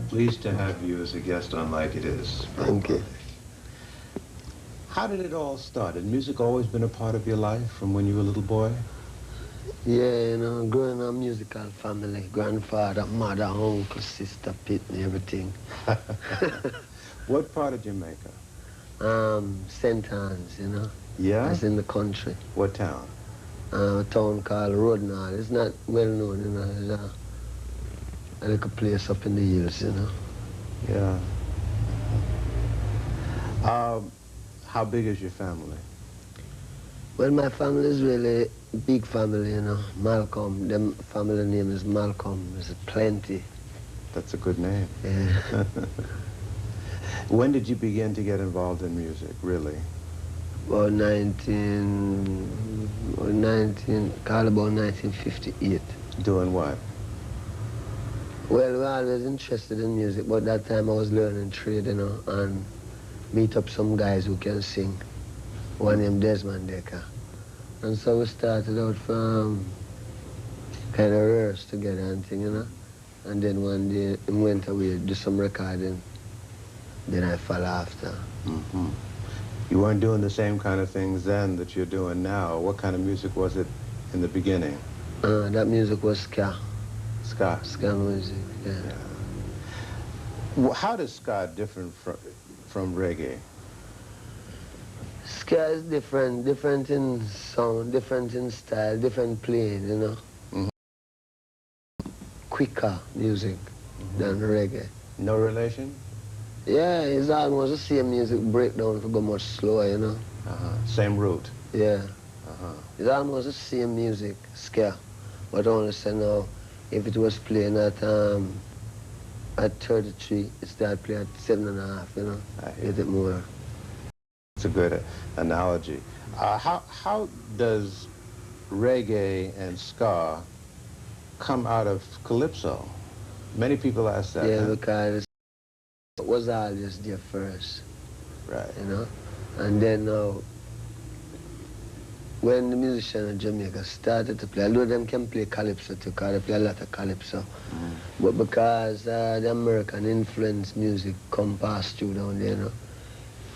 Pleased to have you as a guest on Like It Is. Thank you. How did it all start? Had music always been a part of your life from when you were a little boy? Yeah, you know, growing up musical family, grandfather, mother, uncle, sister, Pitney, everything. What part of Jamaica? St. Anne's, you know. Yeah? That's in the country. What town? A town called Rodnall. It's not well known, you know. It's a little place up in the hills, you know. Yeah. How big is your family? Well, my family is really a big family, you know. Malcolm, them family name is Malcolm. There's plenty. That's a good name. Yeah. When did you begin to get involved in music, really? About 1958. Doing what? Well, we were always interested in music, but that time I was learning trade, you know, and meet up some guys who can sing. One named Desmond Decker. And so we started out from kind of rehearse together and thing, you know. And then one day he went away, do some recording. Then I fell after. Mm-hmm. You weren't doing the same kind of things then that you're doing now. What kind of music was it in the beginning? That music was ska. Ska? Ska music, yeah. Well, how does ska differ from reggae? Ska is different in sound, different in style, different playing, you know. Mm-hmm. Quicker music than reggae. No relation? Yeah, it's almost the same music breakdown to go much slower, you know. Same root? Yeah. It's almost the same music, ska. But only say now, if it was playing at 33, it started playing at 7.5, you know. I A hear bit more. It's a good analogy. How does reggae and ska come out of calypso? Many people ask that. Yeah, huh? because it was always there first, Right. you know. And then now, when the musicians in Jamaica started to play, although them can play calypso too, because they play a lot of calypso, but because the American influence music come past through down there, you know,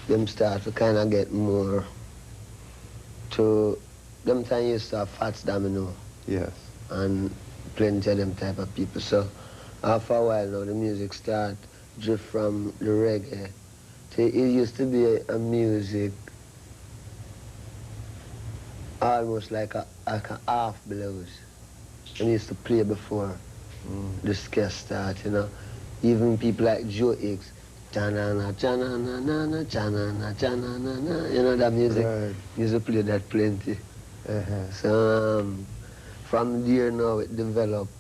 them start to kind of get more to, them time used to have Fats Domino. Yes. And plenty of them type of people. So after a while now, the music start drift from the reggae. It used to be a music almost like a half blues. And used to play before the ska start, you know. Even people like Joe Hicks, cha-na-na, cha-na-na-na-na, cha-na-na, cha-na-na-na, you know that music? Right. Used to play that plenty. So from there now it developed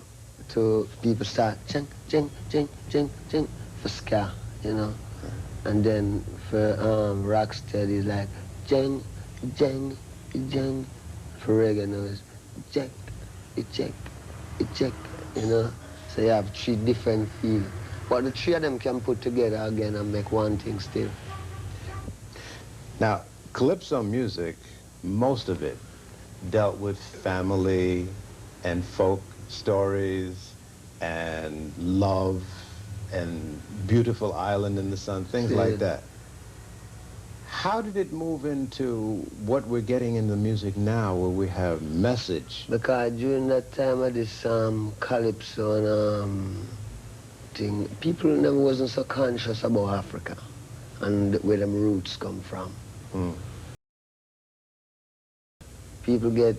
to people start ching, ching, ching, ching, ching for ska, you know. And then for rocksteady like jing, jing, jing. For reggae now it's check, check, check, you know. So you have three different feels. But the three of them can put together again and make one thing still. Now, calypso music, most of it dealt with family and folk stories and love and beautiful island in the sun, things like that. How did it move into what we're getting in the music now, where we have message? Because during that time of this calypso and thing, people never wasn't so conscious about Africa and where them roots come from. People get,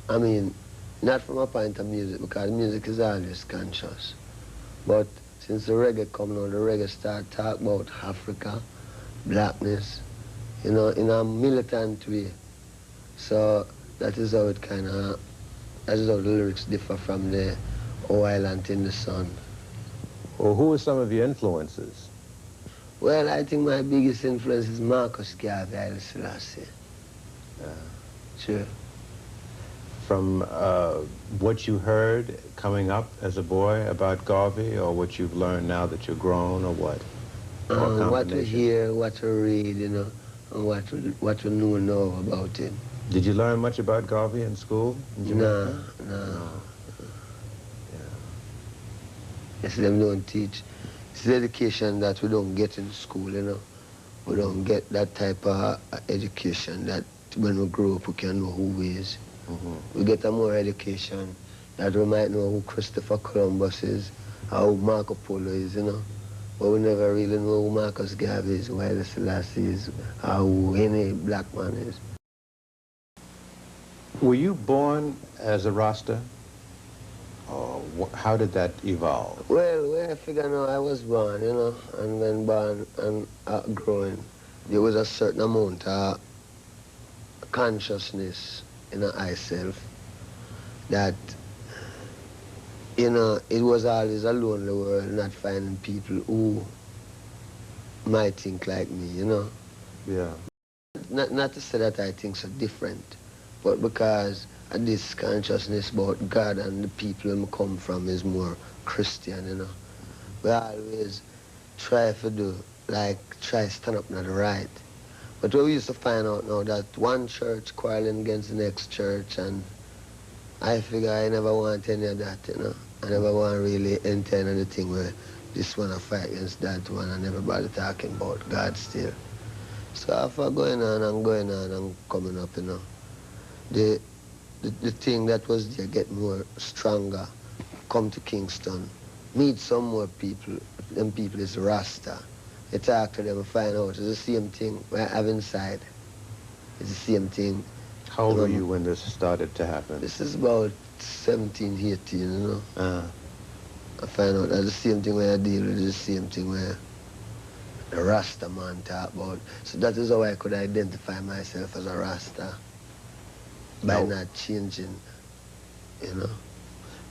I mean, not from a point of music, because music is always conscious. But since the reggae come now, the reggae start talk about Africa, blackness, you know, in a militant way. So that is how it kind of, that is how the lyrics differ from the Oh Island in the Sun. Well, who are some of your influences? Well, I think my biggest influence is Marcus Garvey, Haile Selassie. Sure. From what you heard coming up as a boy about Garvey, or what you've learned now that you're grown, or what? What we hear, what we read, you know, and what we know about him. Did you learn much about Garvey in school in Jamaica? No. Yes, them don't teach. It's the education that we don't get in school, you know. We don't get that type of education that when we grow up we can know who we is. We get a more education that we might know who Christopher Columbus is, or who Marco Polo is, you know. But we never really know who Marcus Garvey is, who Haile Selassie is, or who any black man is. Were you born as a Rasta? Or how did that evolve? Well, when I figure now I was born, you know, and when born and growing, there was a certain amount of consciousness in myself that, you know, it was always a lonely world, not finding people who might think like me, you know. Yeah. Not to say that I think so different, but because this consciousness about God and the people I come from is more Christian, you know. We always try to do, like, try to stand up to the right. But we used to find out now that one church quarreling against the next church, and I figure I never want any of that, you know. I never want really enter into the thing where this one I fight against that one and everybody talking about God still. So after going on and coming up, you know, the thing that was there get more stronger, come to Kingston, meet some more people, them people is Rasta. You talk to them and find out it's the same thing I have inside. It's the same thing. How old were you when this started to happen? This is about 17, 18, you know. I find out that the same thing where I deal with is the same thing where the Rasta man talk about. So that is how I could identify myself as a Rasta. By not changing, you know.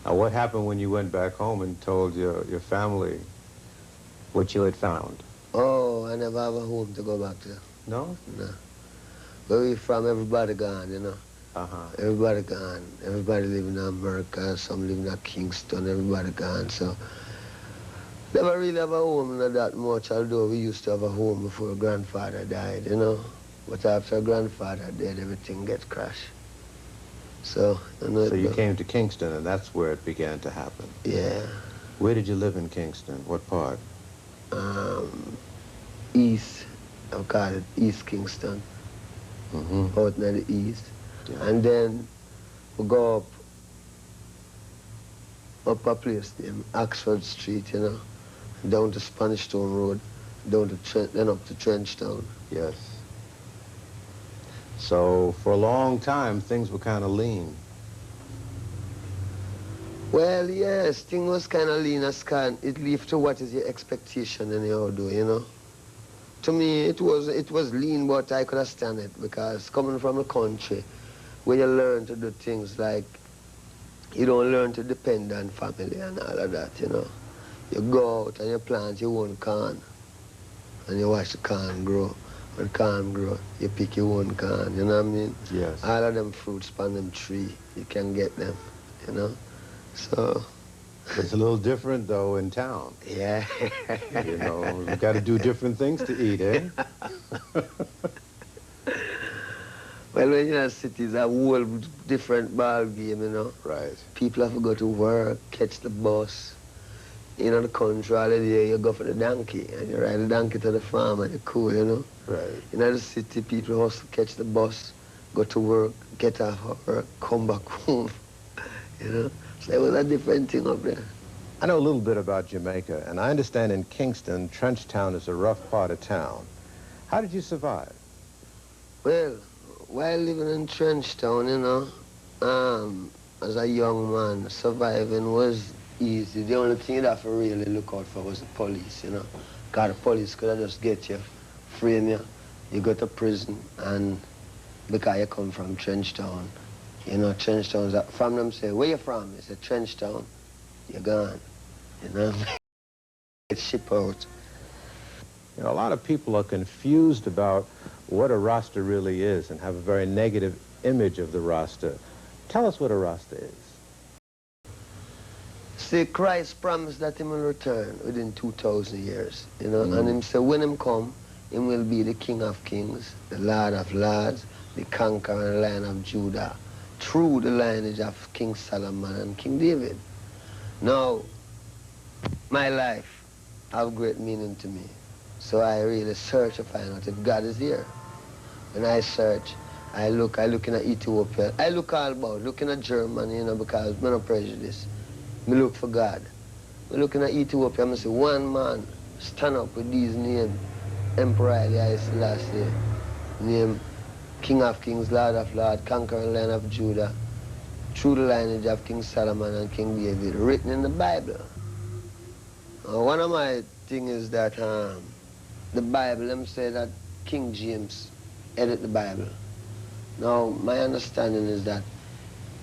Now, what happened when you went back home and told your family what you had found? Oh, I never have a home to go back to. No? No. Where we from, everybody gone, you know. Everybody gone. Everybody living in America, some living in Kingston, everybody gone. So, never really have a home, not that much, although we used to have a home before grandfather died, you know. But after grandfather died, everything gets crashed. So, so you came to Kingston, and that's where it began to happen. Yeah. Where did you live in Kingston? What part? East. I call it East Kingston. Out near the east. Yeah. And then we go up a place named Oxford Street, you know, down to Spanish Town Road, down to then up to Trenchtown. Yes. So for a long time, things were kind of lean. Well, yes, things was kind of lean as can. It leaves to what is your expectation anyhow, do, you know. To me, it was lean, but I could understand it because coming from a country where you learn to do things like you don't learn to depend on family and all of that, you know. You go out and you plant your own corn and you watch the corn grow. When corn grow, you pick your own corn, you know what I mean? Yes. All of them fruits on them tree, you can get them, you know? So... It's a little different, though, in town. Yeah. You know, we've got to do different things to eat, eh? Well, when you're in cities, a whole different ball game, you know? Right. People have to go to work, catch the bus. You know, the country, all the day, you go for the donkey, and you ride the donkey to the farm, and you're cool, you know? Right. In the city, people also catch the bus, go to work, get off of work, come back home, you know? So it was a different thing up there. I know a little bit about Jamaica, and I understand in Kingston, Trenchtown is a rough part of town. How did you survive? Well, while living in Trenchtown, you know, as a young man, surviving was easy. The only thing you'd have to really look out for was the police, you know. Because the police could have just get you, frame you, you go to prison, and because you come from Trenchtown, you know, Trenchtown's, from them say, where you from? You say, Trenchtown, you're gone, you know. It's ship out. You know, a lot of people are confused about what a Rasta really is and have a very negative image of the Rasta. Tell us what a Rasta is. See, Christ promised that he will return within 2,000 years, you know, and him said when him come, he will be the King of Kings, the Lord of Lords, the conquering Lion of Judah, through the lineage of King Solomon and King David. Now, my life have great meaning to me. So I really search to find out if God is here. When I search, I look in Ethiopia. I look all about, looking at Germany, you know, because I'm not prejudiced. I look for God. I looking at Ethiopia, I see one man stand up with these names. Emperor Haile Selassie, name King of Kings, Lord of Lords, conquering Lion of Judah, through the lineage of King Solomon and King David, written in the Bible. One of my things is that the Bible, them say that King James edit the Bible. Now, my understanding is that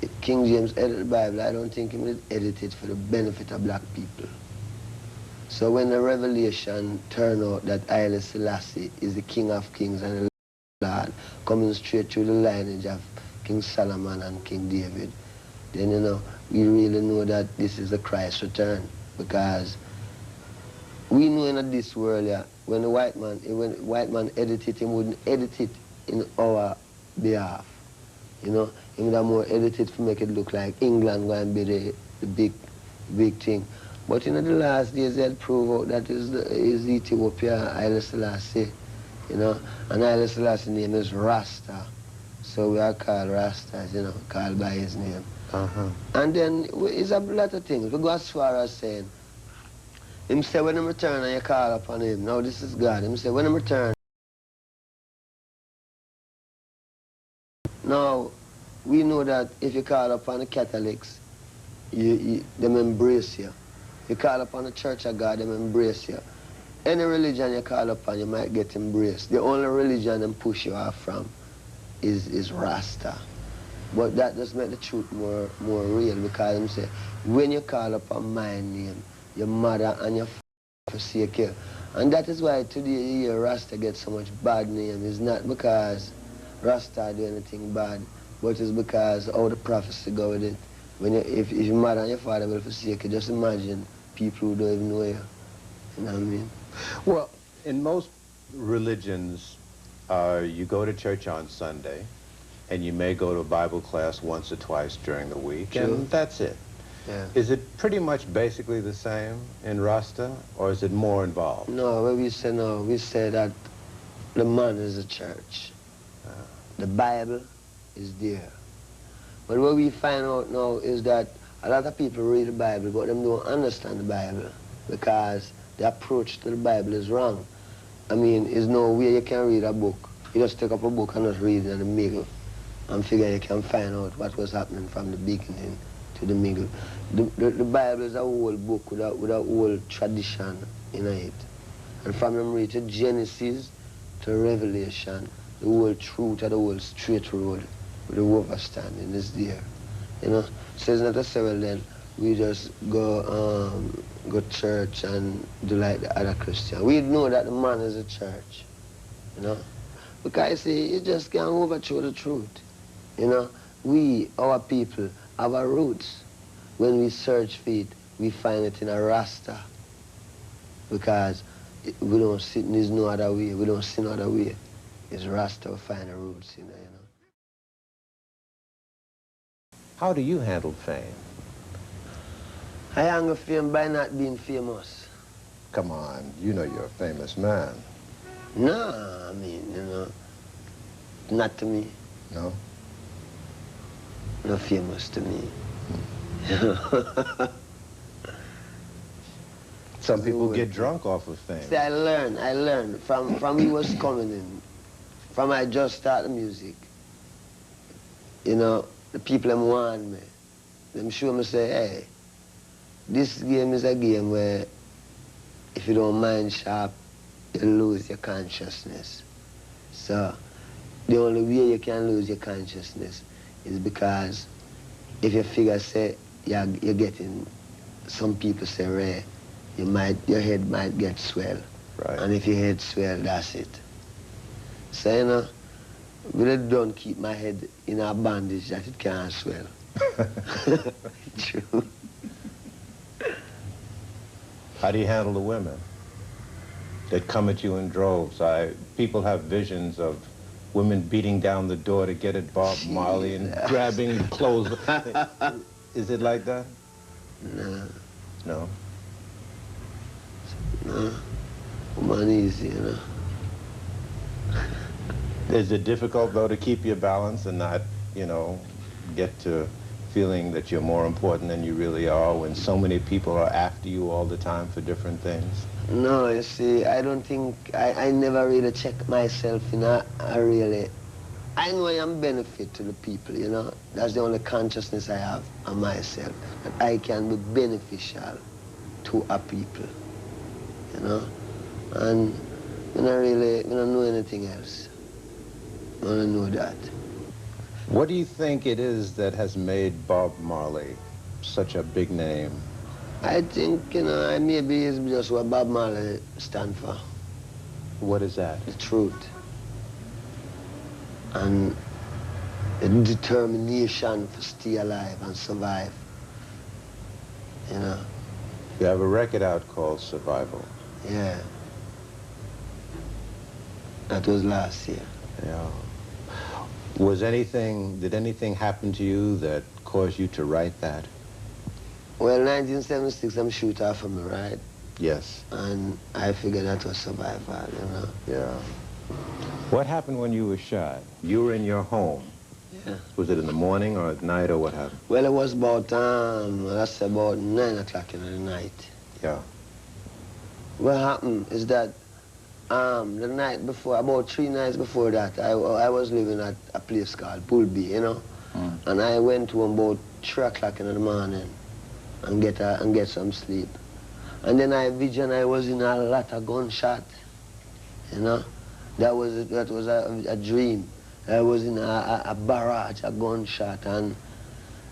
if King James edit the Bible, I don't think he would edit it for the benefit of black people. So when the revelation turned out that Haile Selassie is the King of Kings and the Lord, coming straight through the lineage of King Solomon and King David, then, you know, we really know that this is the Christ return. Because we know in this world, yeah, when the white man edit it, he wouldn't edit it in our behalf. You know, he would have more edited to make it look like England going to be the big thing. But in the last days, they'll prove out that is Ethiopia, Haile Selassie, you know, and Haile Selassie's name is Rasta. So we are called Rastas, you know, called by his name. And then it's a lot of things. We go as far as saying, him say when him return and you call upon him, now this is God. Him say when him return, now we know that if you call upon the Catholics, them embrace you. You call upon the Church of God, them embrace you. Any religion you call upon, you might get embraced. The only religion them push you off from is Rasta. But that does make the truth more real, because them say, when you call upon my name, your mother and your father forsake you. And that is why today you hear Rasta get so much bad name. It's not because Rasta do anything bad, but it's because how the prophecy go with it. When if your mother and your father will forsake you, just imagine people who don't even know you. You know what I mean? Well, in most religions, you go to church on Sunday, and you may go to a Bible class once or twice during the week, and that's it. Yeah. Is it pretty much basically the same in Rasta, or is it more involved? No, what we say no, we say that the man is the church. The Bible is there. But what we find out now is that a lot of people read the Bible, but them don't understand the Bible, because the approach to the Bible is wrong. I mean, there's no way you can read a book. You just take up a book and just read it in the middle and figure you can find out what was happening from the beginning to the middle. The Bible is a whole book with a whole tradition in it. And from them read to Genesis to Revelation, the whole truth of the whole straight road with the overstanding is there. You know? So it's not a say, well then, we just go church and do like the other Christian. We know that the man is a church, you know? Because you see, you just can't overthrow the truth. You know, we, our people, have our roots. When we search for it, we find it in a Rasta. Because we don't see, there's no other way. We don't see no other way. It's Rasta we find the roots in there, you know. How do you handle fame? I handle fame by not being famous. Come on, you know you're a famous man. No, I mean, you know, not to me. No? Not famous to me. Some people get drunk off of fame. See, I learned from we was coming in, from I just started music. You know, the people them want me. Them show me say, hey, this game is a game where if you don't mind sharp, you lose your consciousness. So the only way you can lose your consciousness is because if you figure say you're getting, some people say rare, your head might get swell. Right. And if your head swell, that's it. So you know, really don't keep my head in a bandage that it can't swell. True. How do you handle the women that come at you in droves? People have visions of women beating down the door to get at Bob Marley and grabbing clothes. Is it like that? No. No? Woman easy, you know. Is it difficult, though, to keep your balance and not, you know, get to feeling that you're more important than you really are when so many people are after you all the time for different things? No, you see, I don't think, I never really check myself, you know, I really, I know I am benefit to the people, you know. That's the only consciousness I have on myself, that I can be beneficial to a people, you know. And I don't know anything else. I don't know that. What do you think it is that has made Bob Marley such a big name? I think, you know, maybe it's just what Bob Marley stand for. What is that? The truth. And the determination to stay alive and survive. You know? You have a record out called Survival. Yeah. That was last year. Yeah. Did anything happen to you that caused you to write that? Well, 1976, I'm shoot off of me, right? Yes. And I figured that was survival, you know? Yeah. What happened when you were shot? You were in your home. Yeah. Was it in the morning or at night or what happened? Well, it was about, that's about 9 o'clock in the night. Yeah. What happened is that the night before, about 3 nights before that, I was living at a place called Bullby, you know? And I went home about 3 o'clock in the morning and get some sleep. And then I vision I was in a lot of gunshot, you know? That was a dream. I was in a barrage, a gunshot,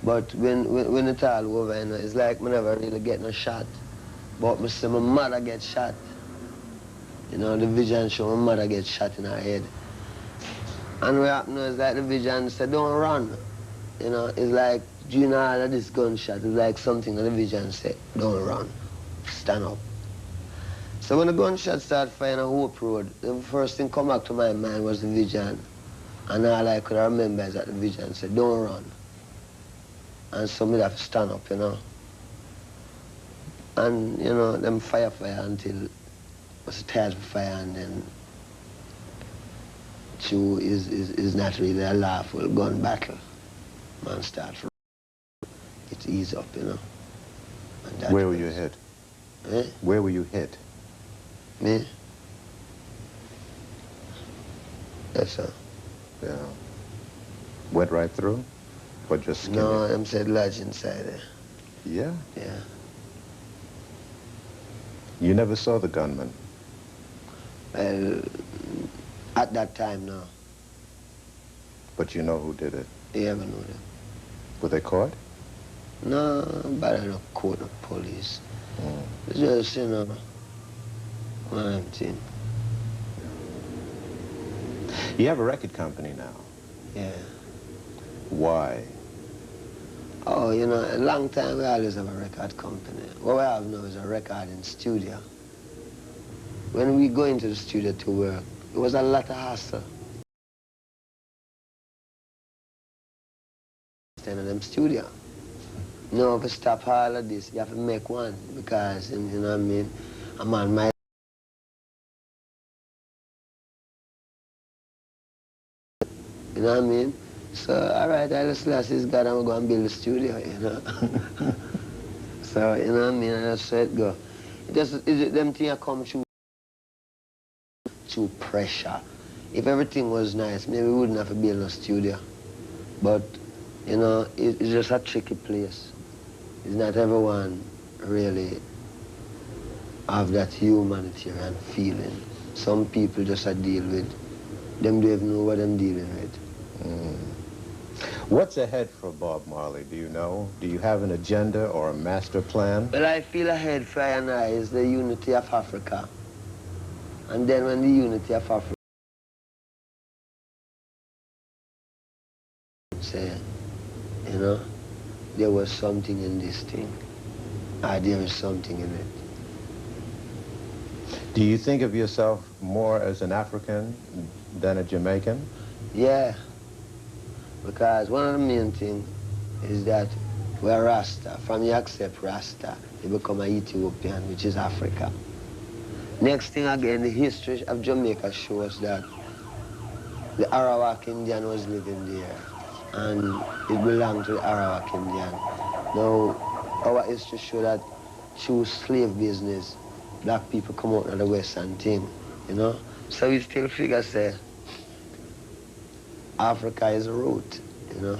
but when it's all over, you know, it's like me never really getting a shot. But me see my mother get shot. You know, the vision show my mother get shot in her head. And what happened is like the vision said, don't run. You know, it's like, you know, all of this gunshot, it's like something that the vision said, don't run, stand up. So when the gunshot started firing on Hope Road, the first thing come back to my mind was the vision. And all I could remember is that the vision said, don't run. And so me have to stand up, you know. And, you know, them fire until was tired of fire, and then two is not really a lawful gun battle. Man start to it ease up, you know. Where were you hit? Eh? Where were you hit? Me? Yes, sir. Yeah. Went right through? Or just skinned No, it? I'm said lodge inside there. Yeah? Yeah. You never saw the gunman? Well, at that time, no. But you know who did it? You ever know them? Were they caught? No, but I don't call the police. It's just, you know, one thing. You have a record company now. Yeah. Why? Oh, you know, a long time we always have a record company. What we have now is a recording studio. When we go into the studio to work, it was a lot of hassle. Stand in them studio. No, if you stop all of this, you have to make one because, you know what I mean, a man might. You know what I mean? So, all right, I just last this God, I'm going to build a studio, you know. So, you know what I mean? And that's how it go. Them things come through pressure. If everything was nice, maybe we wouldn't have to build a studio. But, you know, it's just a tricky place. It's not everyone really have that humanitarian feeling. Some people just deal with, them don't even know what I'm dealing with. What's ahead for Bob Marley, do you know? Do you have an agenda or a master plan? Well, I feel ahead for I and I is the unity of Africa. And then when the unity of Africa say, you know, there was something in this thing. There is something in it. Do you think of yourself more as an African than a Jamaican? Yeah. Because one of the main things is that we're Rasta. From you accept Rasta, you become an Ethiopian, which is Africa. Next thing again, the history of Jamaica shows that the Arawak Indian was living there, and it belonged to the Arawak Indian. Now, our history show that through slave business, black people come out of the West and thing, you know? So we still figure, say, Africa is a root, you know?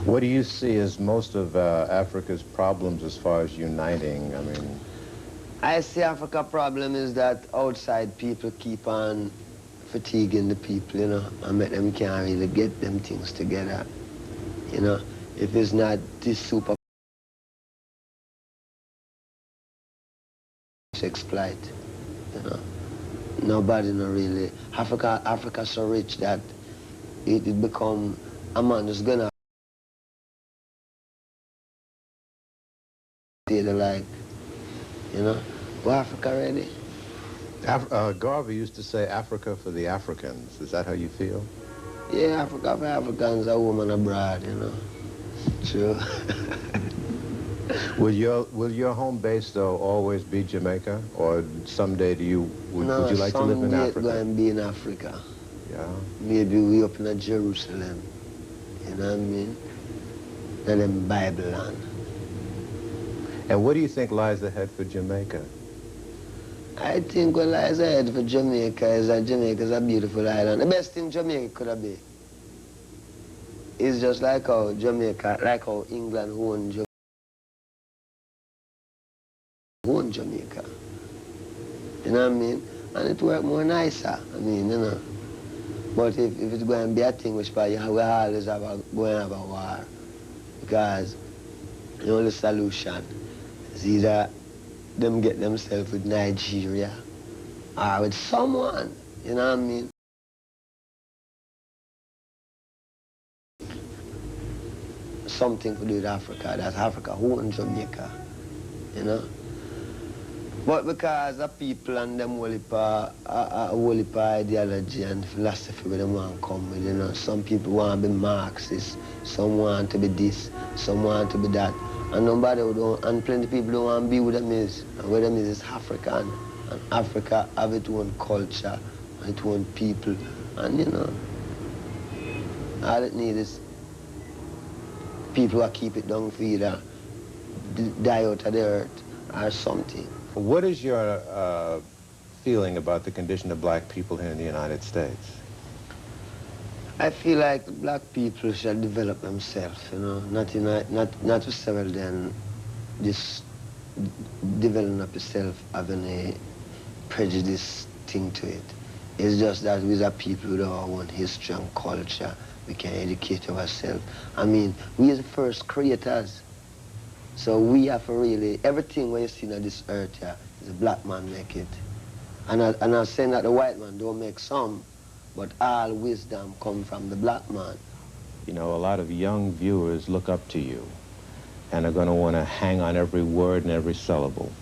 What do you see as most of Africa's problems as far as uniting? I mean, I see Africa problem is that outside people keep on fatiguing the people, you know, and make them can't really get them things together, you know. If it's not this super exploit, you know. Nobody no really. Africa's so rich that it become a man just gonna say the like, you know. Well, Africa ready? Garvey used to say Africa for the Africans. Is that how you feel? Yeah, Africa for Africans, a woman abroad, you know. True. Will your home base though always be Jamaica, or someday would you like to live in Africa? No, someday going to be in Africa. Yeah. Maybe we up in Jerusalem, you know what I mean? And then Bible land. And what do you think lies ahead for Jamaica? I think what lies ahead for Jamaica is that Jamaica is a beautiful island. The best thing Jamaica could have been is just like how Jamaica, like how England own Jamaica. You know what I mean? And it work more nicer. I mean, you know. But if it's going to be a thing which probably we always going to have a war. Because the only solution is either them get themselves with Nigeria or with someone. You know what I mean? Something to do with Africa. That's Africa who owns Jamaica. You know? But because the people and them whole heap ideology and philosophy where they want to come with, you know, some people want to be Marxist, some want to be this, some want to be that. And nobody don't, and plenty of people don't want to be with them is. And where them is African. And Africa have its own culture, and its own people. And you know, all it needs is people who keep it down for either die out of the earth or something. What is your feeling about the condition of black people here in the United States? I feel like black people should develop themselves, you know, not to several then just developing up yourself having a prejudice thing to it. It's just that we are people with our own history and culture. We can educate ourselves. I mean, we are the first creators. So we have to really, everything when you see on this earth here, is a black man make it. And I'm saying that the white man don't make some, but all wisdom come from the black man. You know, a lot of young viewers look up to you and are going to want to hang on every word and every syllable.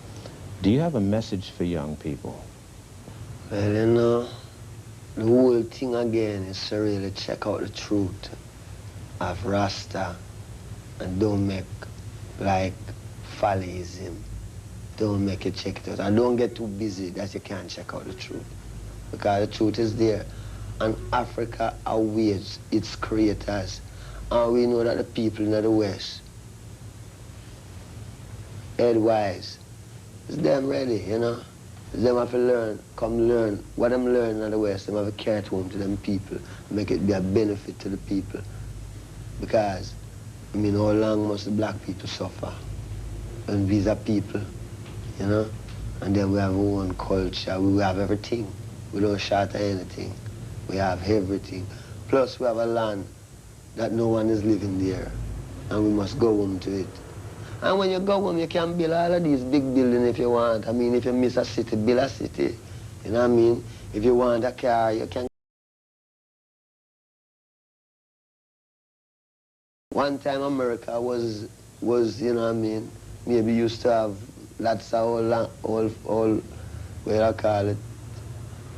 Do you have a message for young people? Well, you know, the whole thing again is to really check out the truth of Rasta and don't make like follyism. Don't make it check it out. And don't get too busy that you can't check out the truth. Because the truth is there. And Africa awaits its creators. And we know that the people in the West, headwise, it's them ready, you know. Them have to learn, come learn. What them learning in the West, them have to carry it home to them people, make it be a benefit to the people. Because, I mean, how long must the black people suffer? And these are people, you know? And then we have our own culture, we have everything. We don't short anything. We have everything. Plus we have a land that no one is living there. And we must go home to it. And when you go home, you can build all of these big buildings if you want. I mean, if you miss a city, build a city. You know what I mean? If you want a car, you can. One time America was, you know what I mean, maybe used to have lots of all what I call it,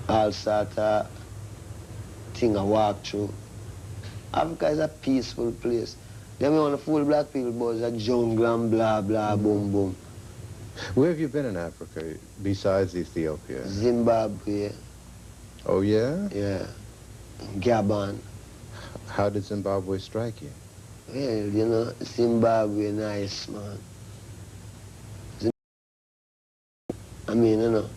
all sort of thing I walk through. Africa is a peaceful place. Then we want to fool black people, but it's a jungle and blah, blah, boom, boom. Where have you been in Africa besides Ethiopia? Zimbabwe, Oh, yeah? yeah, Gabon. How did Zimbabwe strike you? Well, you know, Zimbabwe nice, man. I mean, you know,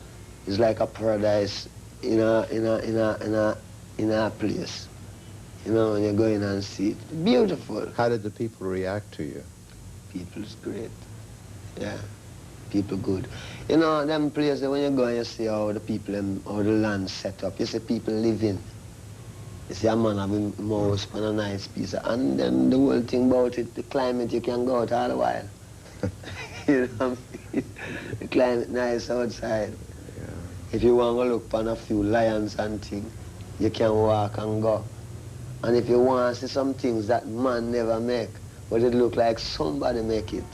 it's like a paradise in a place. You know, when you go in and see it. Beautiful. How did the people react to you? People's great. Yeah. People good. You know, them places when you go and you see how the people, how the land set up, you see people living. You see a man having mouse on a nice piece. And then the whole thing about it, the climate, you can go out all the while. You know what I mean? The climate nice outside. Yeah. If you want to look upon a few lions and things, you can walk and go. And if you want to see some things that man never make, but it look like somebody make it,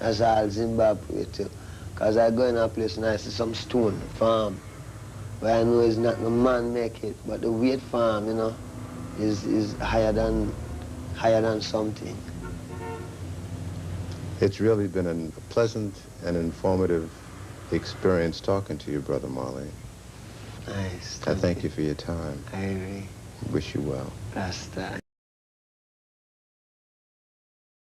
that's all Zimbabwe too. Because I go in a place and I see some stone farm, but I know it's not the man make it, but the weight farm, you know, is higher than something. It's really been a pleasant and informative experience talking to you, Brother Marley. Nice. I thank you for your time. I really Wish you well. Rasta.